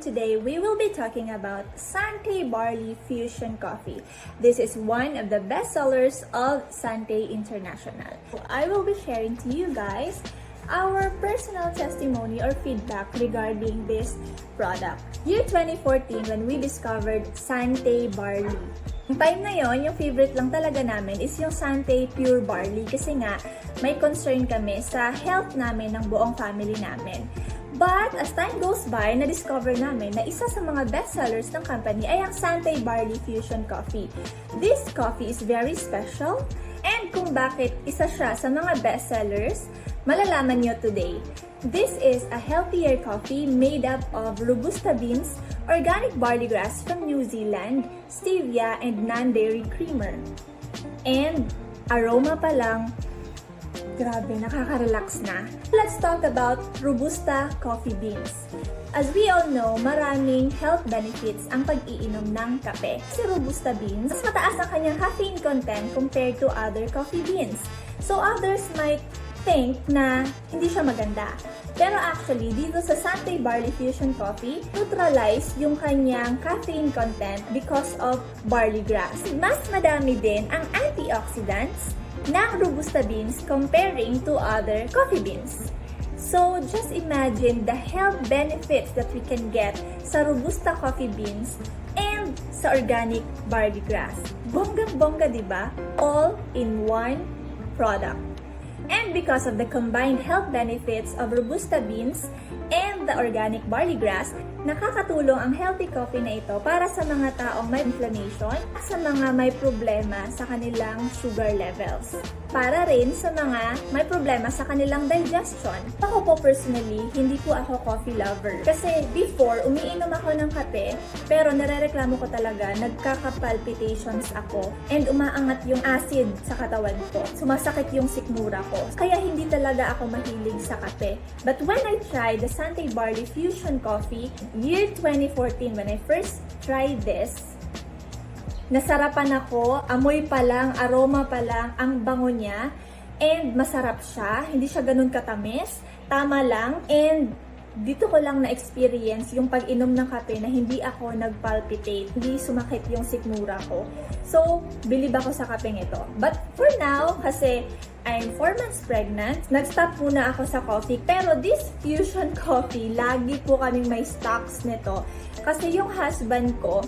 today we will be talking about Sante Barley Fusion Coffee. This is one of the best sellers of Sante International. I will be sharing to you guys our personal testimony or feedback regarding this product. Year 2014 when we discovered Sante Barley. Yung time na yon, yung favorite lang talaga namin is yung Sante Pure Barley kasi nga may concern kami sa health namin ng buong family namin. But as time goes by, na-discover namin na isa sa mga best sellers ng company ay ang Sante Barley Fusion Coffee. This coffee is very special and kung bakit isa siya sa mga best sellers, malalaman nyo today. This is a healthier coffee made up of Robusta beans, organic barley grass from New Zealand, stevia, and non-dairy creamer. And aroma pa lang, grabe, nakaka-relax na. Let's talk about Robusta coffee beans. As we all know, maraming health benefits ang pag-iinom ng kape. Si Robusta beans, mas mataas ang kanyang caffeine content compared to other coffee beans. So others might think na hindi siya maganda. Pero actually, dito sa Sante Barley Fusion Coffee, neutralize yung kanyang caffeine content because of barley grass. Mas madami din ang antioxidants ng Robusta beans comparing to other coffee beans. So, just imagine the health benefits that we can get sa Robusta coffee beans and sa organic barley grass. Bonggang-bongga, diba? All in one product. And because of the combined health benefits of Robusta beans and the organic barley grass, nakakatulong ang healthy coffee na ito para sa mga taong may inflammation, sa mga may problema sa kanilang sugar levels, para rin sa mga may problema sa kanilang digestion. Ako po personally, hindi po ako coffee lover. Kasi before, umiinom ako ng kape, pero narereklamo ko talaga, nagkaka-palpitations ako, and umaangat yung acid sa katawan ko. Sumasakit yung sikmura ko. Kaya hindi talaga ako mahilig sa kape. But when I tried the Sante Barley Fusion Coffee, year 2014, when I first tried this, nasarapan ako, amoy pa lang, aroma pa lang, ang bango niya, and masarap siya, hindi siya ganun katamis, tama lang, and dito ko lang na-experience yung pag-inom ng kape na hindi ako nag-palpitate, hindi sumakit yung sikmura ko. So, bilib ako sa kapeng ito. But for now, kasi I'm 4 months pregnant, nag-stop muna ako sa coffee. Pero this fusion coffee, lagi po kaming may stocks nito. Kasi yung husband ko,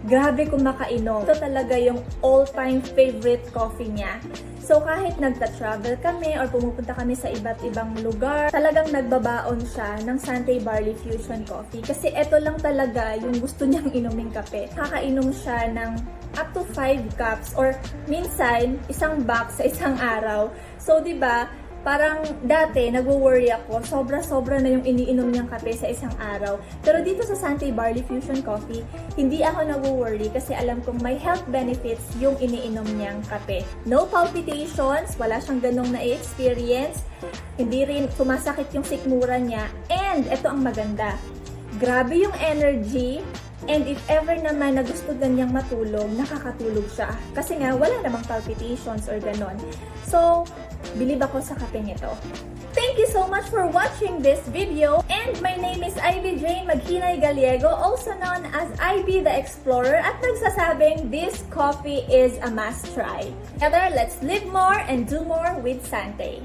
grabe kumakainom. Ito talaga yung all-time favorite coffee niya. So kahit nagta-travel kami or pumupunta kami sa iba't ibang lugar, talagang nagbabaon siya ng Sante Barley Fusion Coffee. Kasi ito lang talaga yung gusto niyang inuming kape. Kakainom siya ng up to 5 cups or minsan isang box sa isang araw. So 'di ba? Parang dati, nagwo-worry ako, sobra-sobra na yung iniinom niyang kape sa isang araw. Pero dito sa Sante Barley Fusion Coffee, hindi ako nagwo-worry kasi alam kong may health benefits yung iniinom niyang kape. No palpitations, wala siyang ganong na-experience, hindi rin sumasakit yung sikmura niya, and ito ang maganda. Grabe yung energy, and if ever naman na gusto ganyang matulog, nakakatulog siya. Kasi nga, wala namang palpitations or ganon. So, bilib ako sa kapeng ito. Thank you so much for watching this video. And my name is Ivy Jane Maghinay Gallego, also known as Ivy the Explorer, at nagsasabing this coffee is a must try. Together, let's live more and do more with Sante.